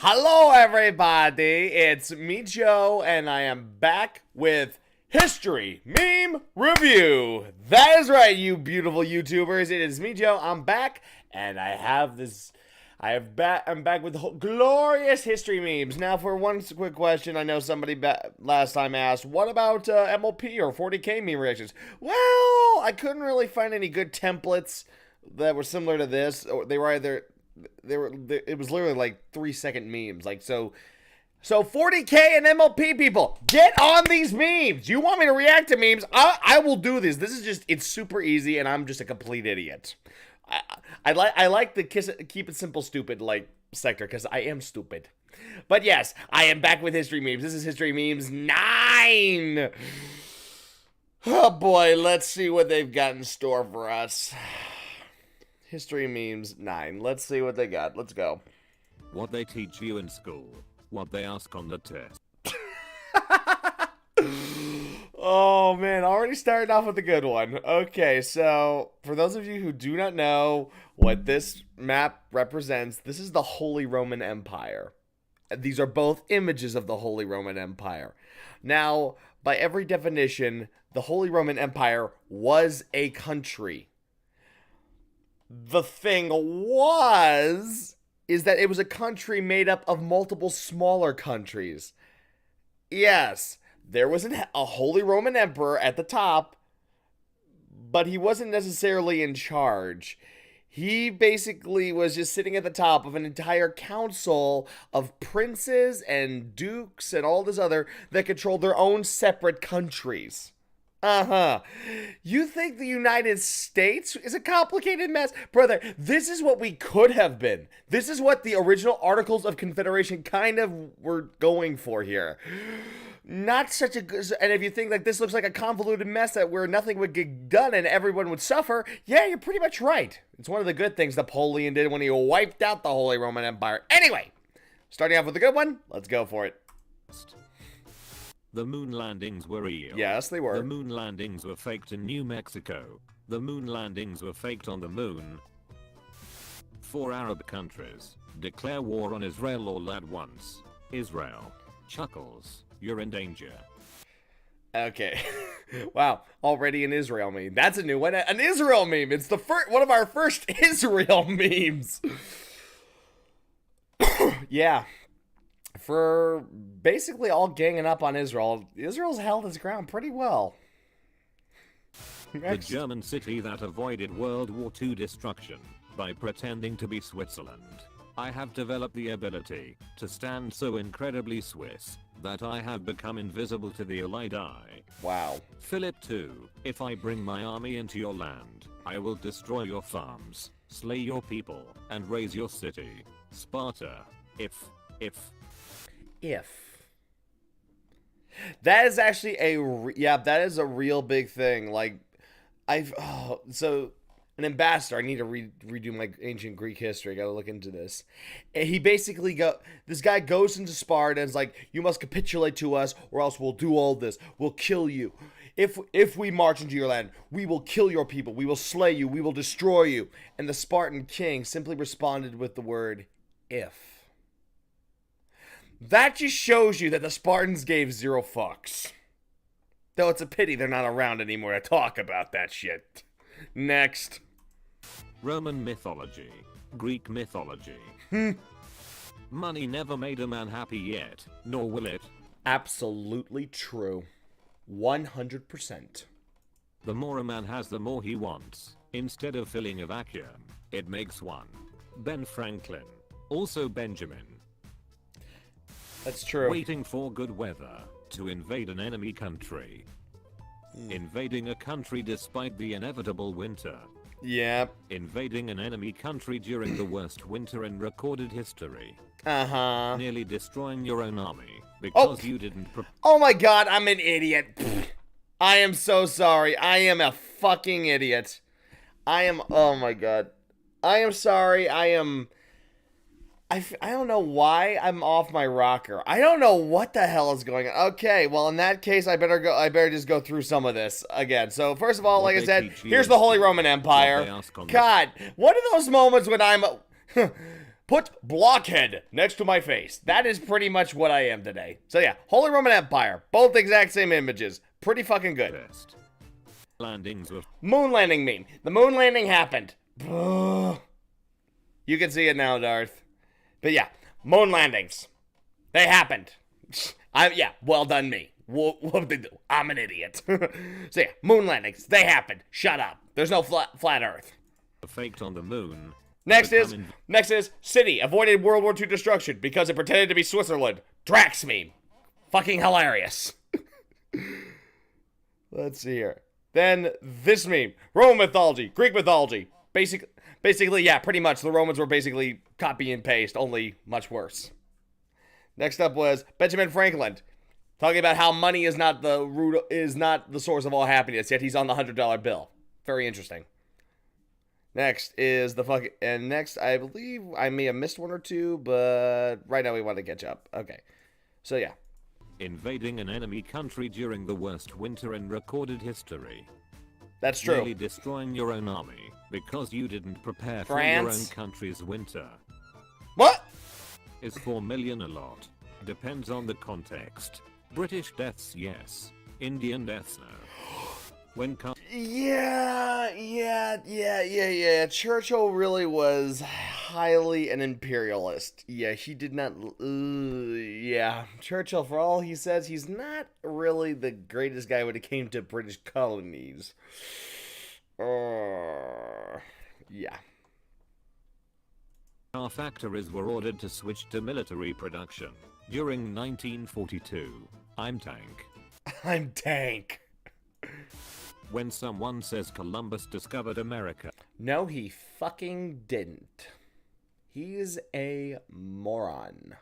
Hello, everybody. It's me, Joe, and I am back with History Meme Review. That is right, you beautiful YouTubers. It is me, Joe. I'm back, and I'm back with glorious history memes. Now, for one quick question, I know somebody last time asked, what about MLP or 40K meme reactions? Well, I couldn't really find any good templates that were similar to this. Or they were either it was literally like 3-second memes. Like, so 40K and MLP people, get on these memes. You want me to react to memes? I will do this. It's super easy, and I'm just a complete idiot. I like the keep it simple stupid like sector because I am stupid. But yes, I am back with history memes. This is history memes 9. Oh boy, let's see what they've got in store for us. History memes 9. Let's see what they got. Let's go. What they teach you in school. What they ask on the test. Oh man, already starting off with a good one. Okay, so for those of you who do not know what this map represents, this is the Holy Roman Empire. These are both images of the Holy Roman Empire. Now, by every definition, the Holy Roman Empire was a country. The thing is that it was a country made up of multiple smaller countries. Yes, there was a Holy Roman Emperor at the top, but he wasn't necessarily in charge. He basically was just sitting at the top of an entire council of princes and dukes and all this other that controlled their own separate countries. You think the United States is a complicated mess? Brother, this is what we could have been. This is what the original Articles of Confederation kind of were going for here. Not such a good... And if you think like this looks like a convoluted mess that where nothing would get done and everyone would suffer, yeah, you're pretty much right. It's one of the good things Napoleon did when he wiped out the Holy Roman Empire. Anyway, starting off with a good one, let's go for it. The moon landings were real. Yes, they were. The moon landings were faked in New Mexico. The moon landings were faked on the moon. 4 Arab countries declare war on Israel all at once. Israel chuckles. You're in danger. Okay. Wow. Already an Israel meme. That's a new one. An Israel meme. It's the one of our first Israel memes. Yeah. For basically all ganging up on Israel, Israel's held its ground pretty well. The German city that avoided World War II destruction by pretending to be Switzerland. I have developed the ability to stand so incredibly Swiss that I have become invisible to the Allied eye. Wow. Philip 2. If I bring my army into your land, I will destroy your farms, slay your people, and raise your city. Sparta. If. That is actually that is a real big thing. Like, so an ambassador, I need to redo my ancient Greek history. I gotta look into this. And he basically this guy goes into Sparta and is like, you must capitulate to us or else we'll do all this. We'll kill you. If we march into your land, we will kill your people. We will slay you. We will destroy you. And the Spartan king simply responded with the word, if. That just shows you that the Spartans gave 0 fucks. Though it's a pity they're not around anymore to talk about that shit. Next. Roman mythology. Greek mythology. Money never made a man happy yet, nor will it. Absolutely true. 100%. The more a man has, the more he wants. Instead of filling a vacuum, it makes one. Ben Franklin. Also Benjamin. That's true. Waiting for good weather to invade an enemy country. Invading a country despite the inevitable winter. Yep. Invading an enemy country during the worst winter in recorded history. Nearly destroying your own army because you didn't Oh my god, I'm an idiot. I am so sorry. I am a fucking idiot. Oh my god. I am sorry. I don't know why I'm off my rocker. I don't know what the hell is going on. Okay, well in that case I better just go through some of this again. So first of all, like I said, here's the Holy Roman Empire. God, what are those moments when I'm Put blockhead next to my face. That is pretty much what I am today. So yeah, Holy Roman Empire. Both exact same images. Pretty fucking good. Best. Landings were Moon landing meme. The moon landing happened. You can see it now, Darth. But yeah, moon landings. They happened. Yeah, well done me. What did they do? I'm an idiot. So yeah, moon landings. They happened. Shut up. There's no flat Earth. faked on the moon. Next is city avoided World War II destruction because it pretended to be Switzerland. Drax meme. Fucking hilarious. Let's see here. Then this meme. Roman mythology, Greek mythology. Basically, yeah, pretty much. The Romans were basically copy and paste, only much worse. Next up was Benjamin Franklin, talking about how money is not the source of all happiness, yet he's on the $100 bill. Very interesting. Next is next I believe I may have missed one or two, but right now we want to catch up. Okay. So yeah. Invading an enemy country during the worst winter in recorded history. That's true. Nearly destroying your own army because you didn't prepare for France. your own country's winter. What? Is 4 million a lot? Depends on the context. British deaths, yes. Indian deaths, no. Yeah. Churchill really was highly an imperialist. Yeah, he did not. Yeah, Churchill, for all he says, he's not really the greatest guy when it came to British colonies. Yeah. Our factories were ordered to switch to military production during 1942. I'm tank. When someone says Columbus discovered America. No, he fucking didn't. He's a moron.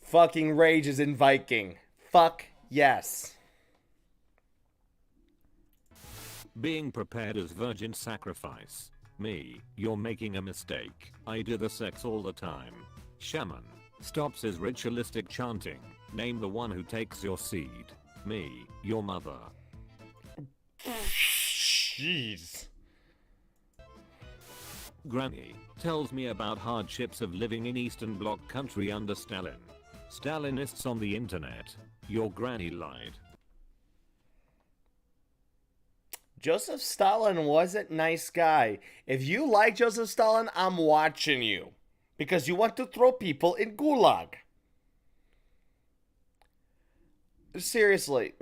Fucking rages in Viking. Fuck yes. Being prepared as virgin sacrifice. Me, you're making a mistake. I do the sex all the time. Shaman. Stops his ritualistic chanting. Name the one who takes your seed. Me, your mother. Jeez. Granny tells me about hardships of living in Eastern Bloc country under Stalin. Stalinists on the internet. Your granny lied. Joseph Stalin wasn't a nice guy. If you like Joseph Stalin, I'm watching you. Because you want to throw people in gulag. Seriously.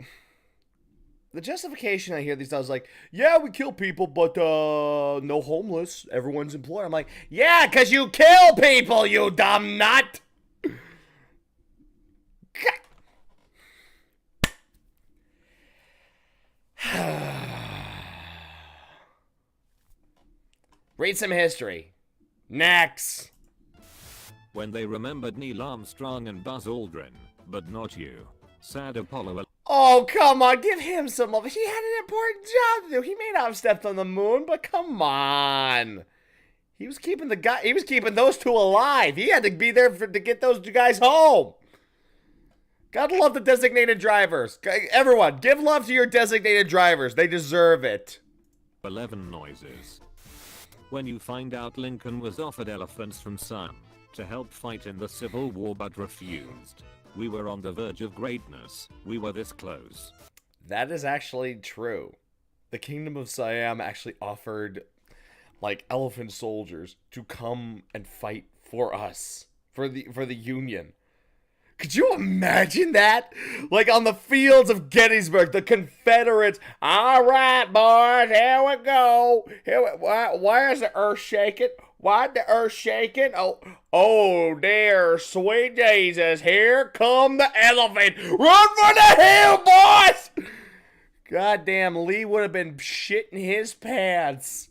The justification I hear these days is like, yeah, we kill people, but no homeless. Everyone's employed. I'm like, yeah, because you kill people, you dumb nut. Read some history. Next. When they remembered Neil Armstrong and Buzz Aldrin, but not you. Sad Apollo. Oh, come on, give him some love. He had an important job to do. He may not have stepped on the moon, but come on. He was keeping those two alive. He had to be there to get those guys home. Gotta love the designated drivers. Everyone, give love to your designated drivers. They deserve it. 11 noises. When you find out Lincoln was offered elephants from Sun to help fight in the Civil War but refused. We were on the verge of greatness. We were this close. That is actually true. The Kingdom of Siam actually offered, like, elephant soldiers to come and fight for us, for the Union. Could you imagine that? Like on the fields of Gettysburg, the Confederates. All right, boys, here we go. Why is the earth shaking? Why'd the earth shaking? Oh dear, sweet Jesus! Here come the elephant. Run for the hill, boys! Goddamn, Lee would have been shitting his pants.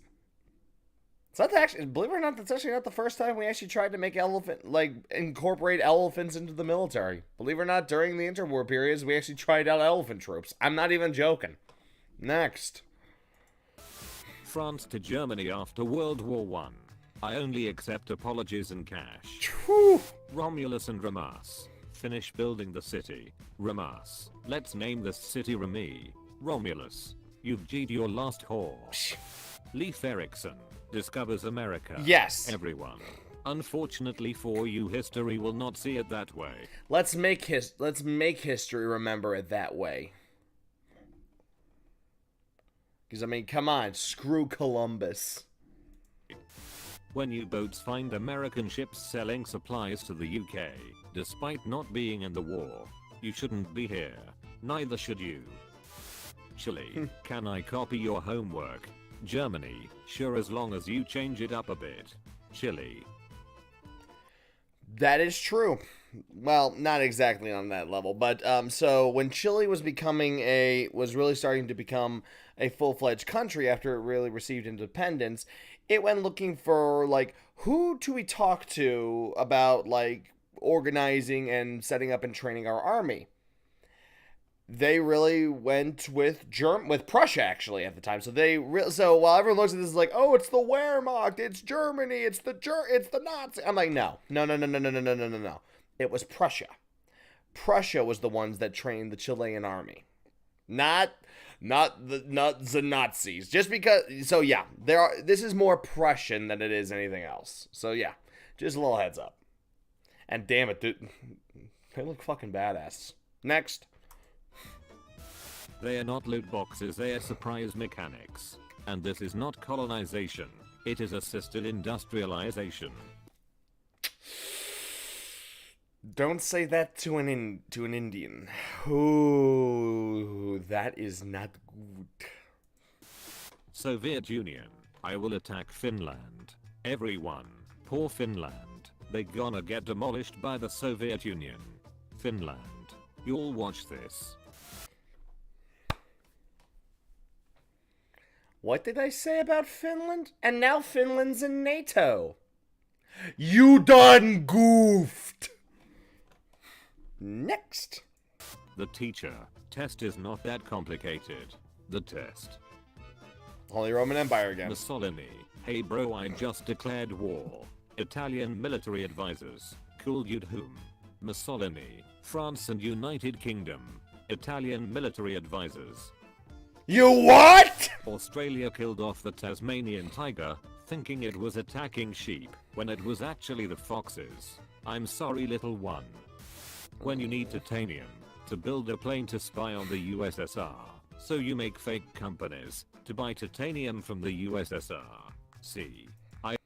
Believe it or not, that's actually not the first time we actually tried to make incorporate elephants into the military. Believe it or not, during the interwar periods, we actually tried out elephant troops. I'm not even joking. Next. France to Germany after World War I. I only accept apologies and cash. Whew. Romulus and Remus. Finish building the city. Remus. Let's name this city Remy. Romulus. You've G'd your last whore. Leif Erikson. discovers America. Yes. Everyone. Unfortunately for you, history will not see it that way. Let's make history remember it that way. Because, I mean, come on, screw Columbus. When U-boats find American ships selling supplies to the UK, despite not being in the war, you shouldn't be here. Neither should you. Chile, can I copy your homework? Germany, sure, as long as you change it up a bit. Chile. That is true. Well, not exactly on that level, but so when Chile was really starting to become a full-fledged country after it really received independence, it went looking for, like, who do we talk to about, like, organizing and setting up and training our army. They really went with Prussia, actually, at the time. So while everyone looks at this like, oh, it's the Wehrmacht, it's Germany, it's the Nazi. I'm like, no. It was Prussia. Prussia was the ones that trained the Chilean army, not the Nazis. Just because. So yeah, this is more Prussian than it is anything else. So yeah, just a little heads up. And damn it, dude, they look fucking badass. Next. They are not loot boxes, they are surprise mechanics. And this is not colonization, it is assisted industrialization. Don't say that to an Indian. Ooh, that is not good. Soviet Union, I will attack Finland. Everyone, poor Finland, they gonna get demolished by the Soviet Union. Finland, you'll watch this. What did I say about Finland? And now Finland's in NATO. You done goofed. Next. The teacher. Test is not that complicated. The test. Holy Roman Empire again. Mussolini. Hey bro, I just declared war. Italian military advisors. Cool dude whom? Mussolini. France and United Kingdom. Italian military advisors. You what? Australia killed off the Tasmanian tiger, thinking it was attacking sheep, when it was actually the foxes. I'm sorry, little one. When you need titanium to build a plane to spy on the USSR, so you make fake companies to buy titanium from the USSR. See, I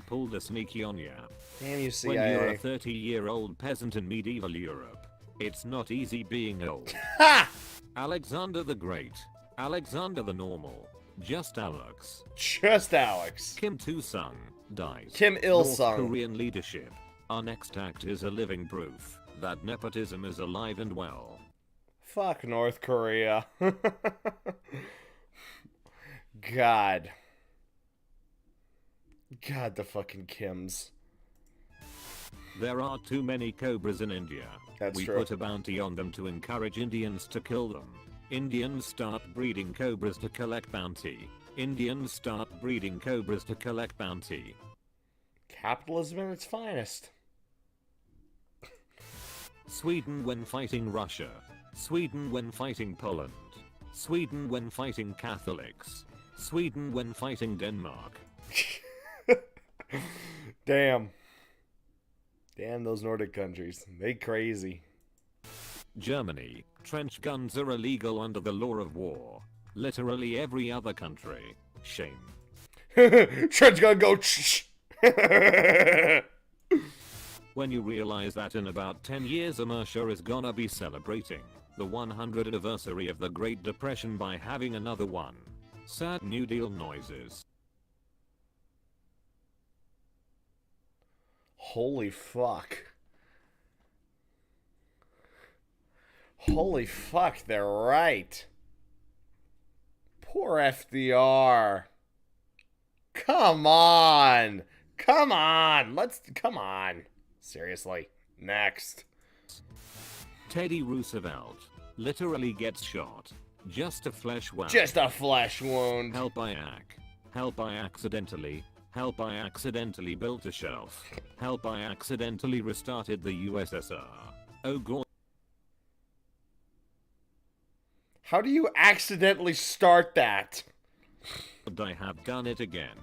pulled a sneaky on ya. Damn you, CIA. When you're a 30-year-old peasant in medieval Europe, it's not easy being old. Ha! Alexander the Great. Alexander the Normal. Just Alex. Just Alex. Kim Il-sung dies. Kim Il-sung. North Korean leadership. Our next act is a living proof that nepotism is alive and well. Fuck North Korea. God. God, the fucking Kims. There are too many cobras in India. That's true. We put a bounty on them to encourage Indians to kill them. Indians start breeding cobras to collect bounty. Indians start breeding cobras to collect bounty. Capitalism at its finest. Sweden when fighting Russia. Sweden when fighting Poland. Sweden when fighting Catholics. Sweden when fighting Denmark. Damn. Damn those Nordic countries. They crazy. Germany. Trench guns are illegal under the law of war. Literally every other country. Shame. Trench gun go. When you realize that in about 10 years America is gonna be celebrating the 100th anniversary of the Great Depression by having another one. Sad New Deal noises. Holy fuck. Holy fuck, they're right. Poor FDR. Come on. Come on. Come on. Seriously. Next. Teddy Roosevelt literally gets shot. Just a flesh wound. Just a flesh wound. Help I accidentally. Help I accidentally built a shelf. Help I accidentally restarted the USSR. Oh god. How do you accidentally start that? I have done it again.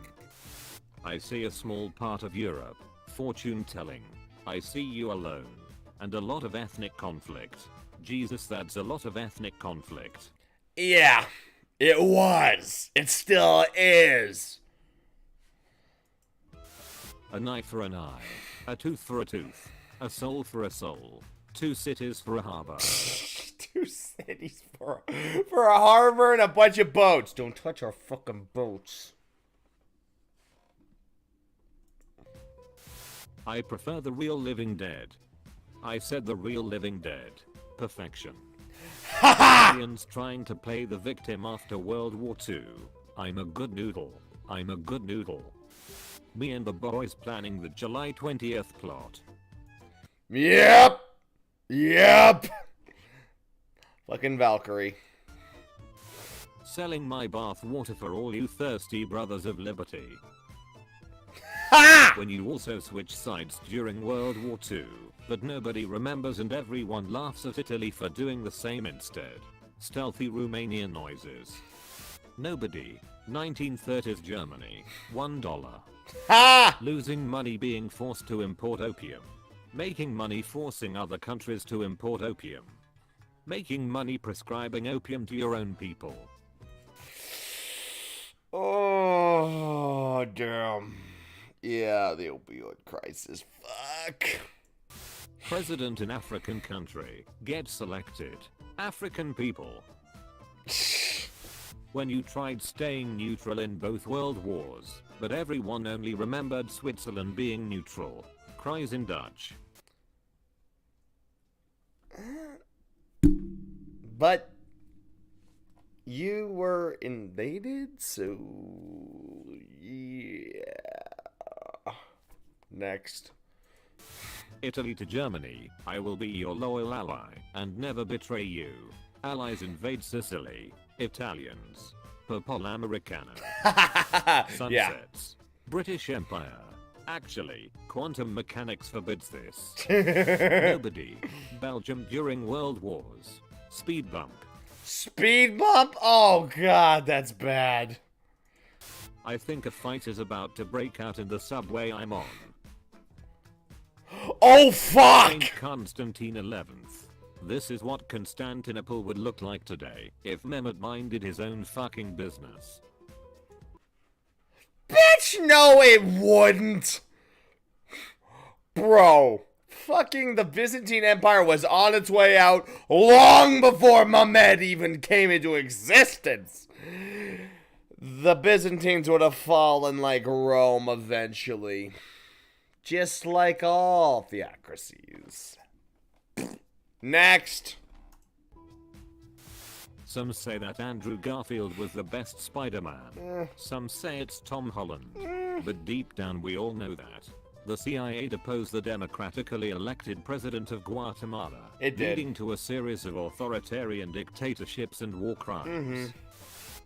I see a small part of Europe. Fortune telling. I see you alone. And a lot of ethnic conflict. Jesus, that's a lot of ethnic conflict. Yeah, it was. It still is. An eye for an eye. A tooth for a tooth. A soul for a soul. 2 cities for a harbor. 2 cities for a harbor and a bunch of boats. Don't touch our fucking boats. I prefer the real living dead. I said the real living dead. Perfection. Aliens trying to play the victim after World War II. I'm a good noodle. I'm a good noodle. Me and the boys planning the July 20th plot. Yep. Yep. Fucking Valkyrie. Selling my bath water for all you thirsty brothers of liberty. Ha! When you also switch sides during World War II, but nobody remembers and everyone laughs at Italy for doing the same instead. Stealthy Romanian noises. Nobody. 1930s Germany. $1. Ha! Losing money being forced to import opium. Making money forcing other countries to import opium. Making money prescribing opium to your own people. Oh, damn. Yeah, the opioid crisis. Fuck. President in African country. Get selected. African people. When you tried staying neutral in both world wars, but everyone only remembered Switzerland being neutral. Cries in Dutch. But you were invaded, so yeah. Next. Italy to Germany. I will be your loyal ally and never betray you. Allies invade Sicily. Italians. Popol Americano. Sunsets. Yeah. British Empire. Actually, quantum mechanics forbids this. Nobody. Belgium during World Wars. Speed bump. Speed bump? Oh god, that's bad. I think a fight is about to break out in the subway I'm on. Oh fuck! Saint Constantine 11th. This is what Constantinople would look like today if Mehmet minded his own fucking business. Bitch, no it wouldn't! Bro, fucking the Byzantine Empire was on its way out long before Mehmed even came into existence. The Byzantines would have fallen like Rome eventually. Just like all theocracies. Next. Some say that Andrew Garfield was the best Spider-Man. Some say it's Tom Holland. But deep down we all know that. The CIA deposed the democratically elected president of Guatemala. It did. Leading to a series of authoritarian dictatorships and war crimes.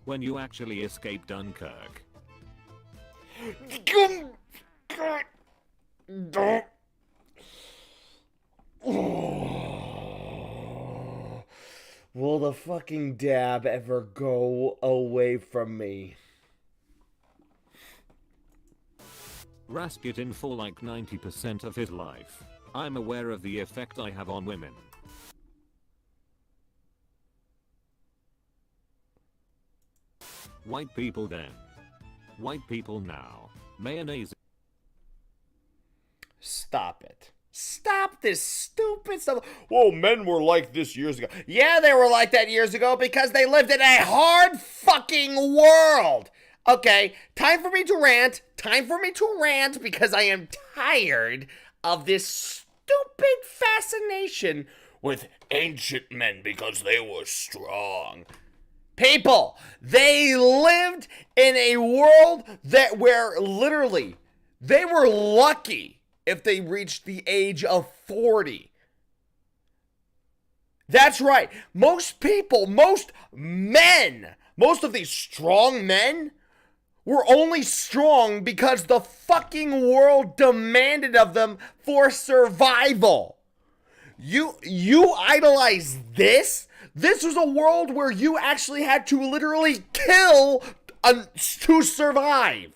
When you actually escape Dunkirk. Will the fucking dab ever go away from me? Rasputin for like 90% of his life. I'm aware of the effect I have on women. White people then. White people now. Mayonnaise. Stop it. Stop this stupid stuff. Whoa, men were like this years ago. Yeah, they were like that years ago because they lived in a hard fucking world. Okay, time for me to rant. Time for me to rant because I am tired of this stupid fascination with ancient men because they were strong. People, they lived in a world where literally they were lucky if they reached the age of 40. That's right. Most people, most men, most of these strong men were only strong because the fucking world demanded of them for survival. You idolize this? This was a world where you actually had to literally kill to survive.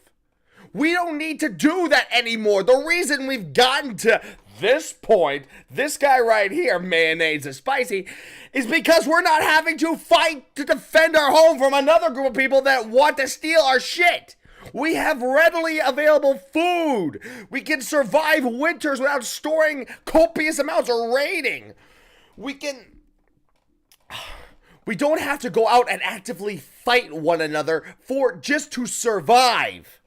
We don't need to do that anymore. The reason we've gotten to this point, this guy right here, mayonnaise is spicy, is because we're not having to fight to defend our home from another group of people that want to steal our shit. We have readily available food. We can survive winters without storing copious amounts or raiding. We don't have to go out and actively fight one another just to survive.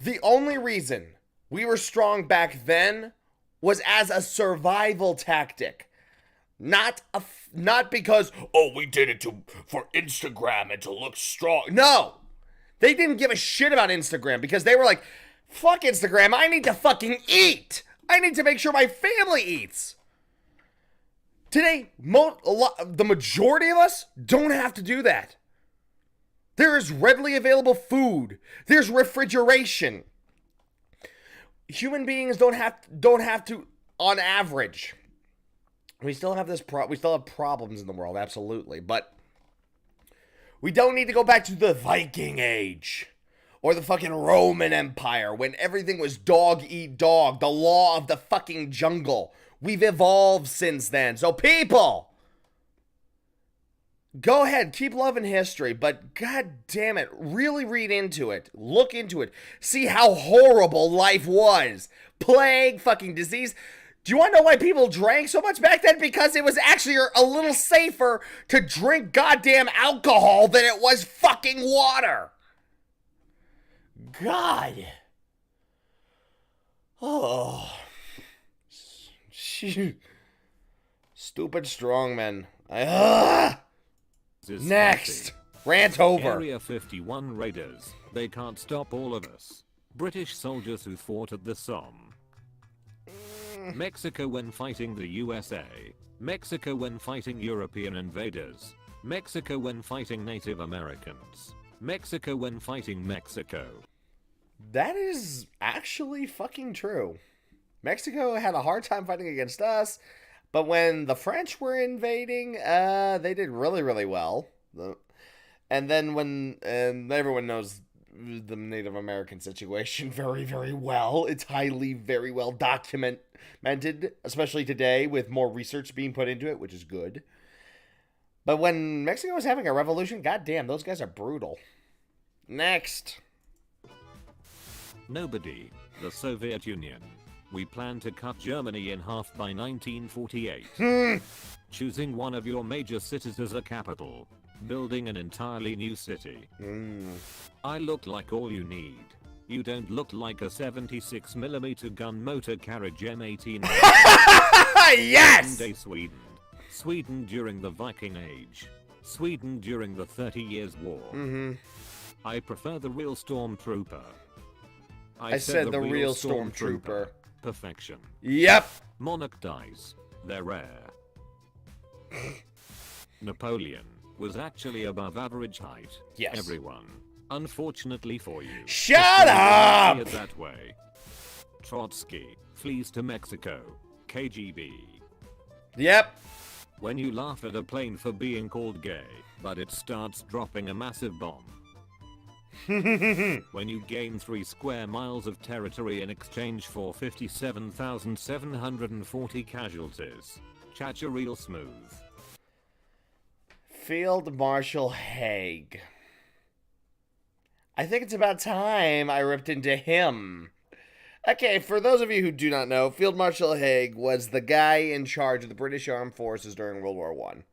The only reason we were strong back then was as a survival tactic. Not because, oh, we did it for Instagram and to look strong. No! They didn't give a shit about Instagram because they were like, fuck Instagram, I need to fucking eat. I need to make sure my family eats. Today, the majority of us don't have to do that. There is readily available food. There's refrigeration. Human beings don't have to, on average. We still have we still have problems in the world, absolutely, but we don't need to go back to the Viking Age or the fucking Roman Empire when everything was dog eat dog, the law of the fucking jungle. We've evolved since then. So people, go ahead, keep loving history, but god damn it, really read into it. Look into it. See how horrible life was. Plague, fucking disease. Do you want to know why people drank so much back then? Because it was actually a little safer to drink goddamn alcohol than it was fucking water. God. Oh. Stupid strongmen. Next. Rant over. Area 51 raiders. They can't stop all of us. British soldiers who fought at the Somme. Mexico when fighting the USA. Mexico when fighting European invaders. Mexico when fighting Native Americans. Mexico when fighting Mexico. That is actually fucking true. Mexico had a hard time fighting against us, but when the French were invading, they did really, really well. And then everyone knows the Native American situation very, very well. It's very well documented, especially today with more research being put into it, which is good. But when Mexico was having a revolution, goddamn, those guys are brutal. Next. Nobody. The Soviet Union. We plan to cut Germany in half by 1948. Choosing one of your major cities as a capital. Building an entirely new city. I look like all you need. You don't look like a 76mm gun motor carriage M18. Yes! Day Sweden. Sweden during the Viking Age. Sweden during the 30 Years' War. I prefer the real stormtrooper. I said the real stormtrooper. Perfection. Yep. Monarch dies. They're rare. Napoleon was actually above average height. Yes. Everyone. Unfortunately for you. Shut up! See it that way. Trotsky flees to Mexico. KGB. Yep. When you laugh at a plane for being called gay, but it starts dropping a massive bomb. When you gain 3 square miles of territory in exchange for 57,740 casualties. Chat your real smooth. Field Marshal Haig. I think it's about time I ripped into him. Okay, for those of you who do not know, Field Marshal Haig was the guy in charge of the British Armed Forces during World War I.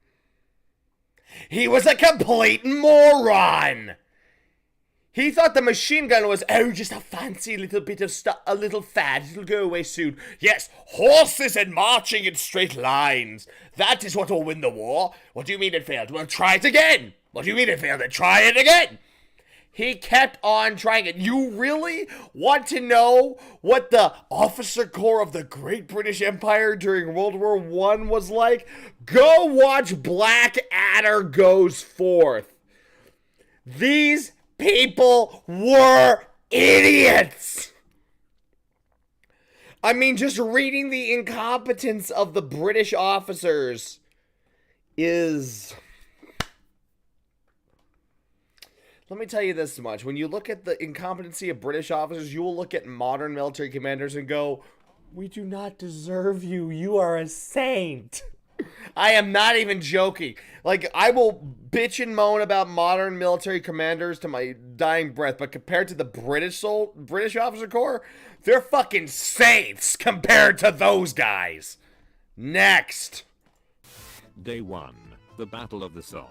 He was a complete moron! He thought the machine gun was, oh, just a fancy little bit of stuff, a little fad, it'll go away soon. Yes, horses and marching in straight lines. That is what will win the war. What do you mean it failed? Well, try it again. What do you mean it failed? Then try it again. He kept on trying it. You really want to know what the officer corps of the Great British Empire during World War I was like? Go watch Blackadder Goes Forth. These people were idiots. I mean, just reading the incompetence of the British officers is... Let me tell you this much. When you look at the incompetency of British officers, you will look at modern military commanders and go, we do not deserve you. You are a saint. I am not even joking. Like, I will bitch and moan about modern military commanders to my dying breath, but compared to the British officer corps, they're fucking saints compared to those guys. Next. Day 1. The Battle of the Somme.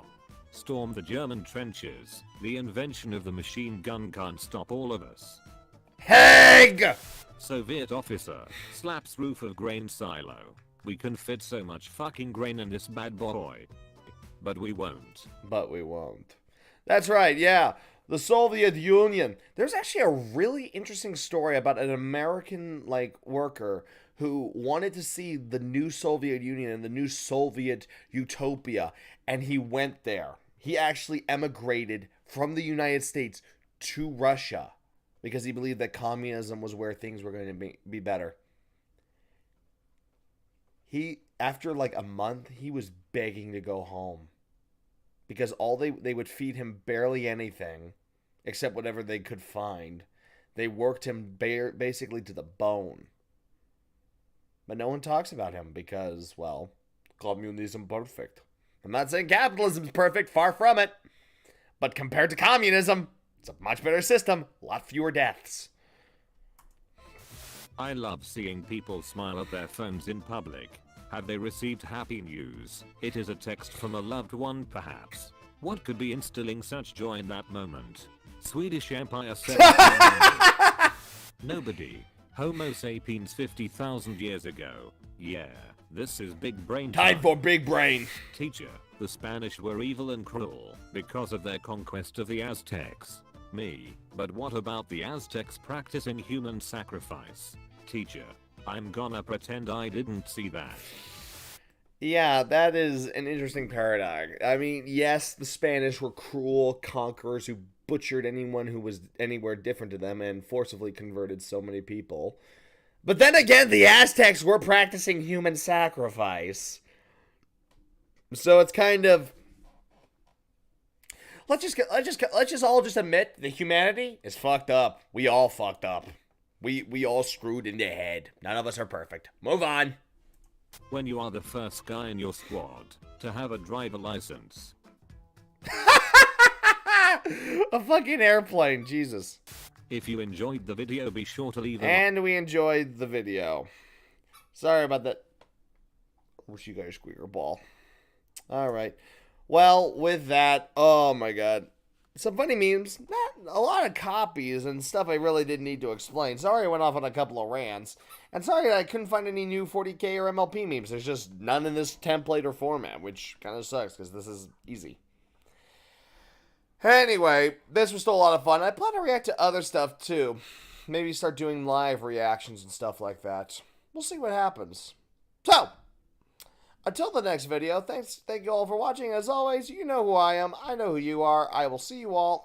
Storm the German trenches. The invention of the machine gun can't stop all of us. Haig! Soviet officer slaps roof of grain silo. We can fit so much fucking grain in this bad boy. But we won't. But we won't. That's right, yeah. The Soviet Union. There's actually a really interesting story about an American, worker who wanted to see the new Soviet Union and the new Soviet utopia, and he went there. He actually emigrated from the United States to Russia because he believed that communism was where things were going to be better. After a month, he was begging to go home because they would feed him barely anything except whatever they could find. They worked him basically to the bone. But no one talks about him because, well, communism perfect. I'm not saying capitalism's perfect, far from it. But compared to communism, it's a much better system, a lot fewer deaths. I love seeing people smile at their phones in public. Have they received happy news? It is a text from a loved one, perhaps. What could be instilling such joy in that moment? Swedish Empire 1700. Nobody. Homo sapiens 50,000 years ago. Yeah, this is big brain time for big brain. Teacher, the Spanish were evil and cruel because of their conquest of the Aztecs. Me, but what about the Aztecs practicing human sacrifice? Teacher, I'm gonna pretend I didn't see that. Yeah, that is an interesting paradox. I mean, yes, the Spanish were cruel conquerors who butchered anyone who was anywhere different to them and forcibly converted so many people. But then again, the Aztecs were practicing human sacrifice. So it's kind of, let's just all admit that humanity is fucked up. We all fucked up. We all screwed in the head. None of us are perfect. Move on. When you are the first guy in your squad to have a driver license. A fucking airplane, Jesus. If you enjoyed the video, be sure to leave a And we enjoyed the video. Sorry about that. I wish you guys squeaker ball. Alright. Well, with that, oh my god. Some funny memes. Not a lot of copies and stuff I really didn't need to explain. Sorry I went off on a couple of rants. And sorry that I couldn't find any new 40k or MLP memes. There's just none in this template or format, which kind of sucks because this is easy. Anyway, this was still a lot of fun. I plan to react to other stuff too. Maybe start doing live reactions and stuff like that. We'll see what happens. So, until the next video, thank you all for watching. As always, you know who I am. I know who you are. I will see you all in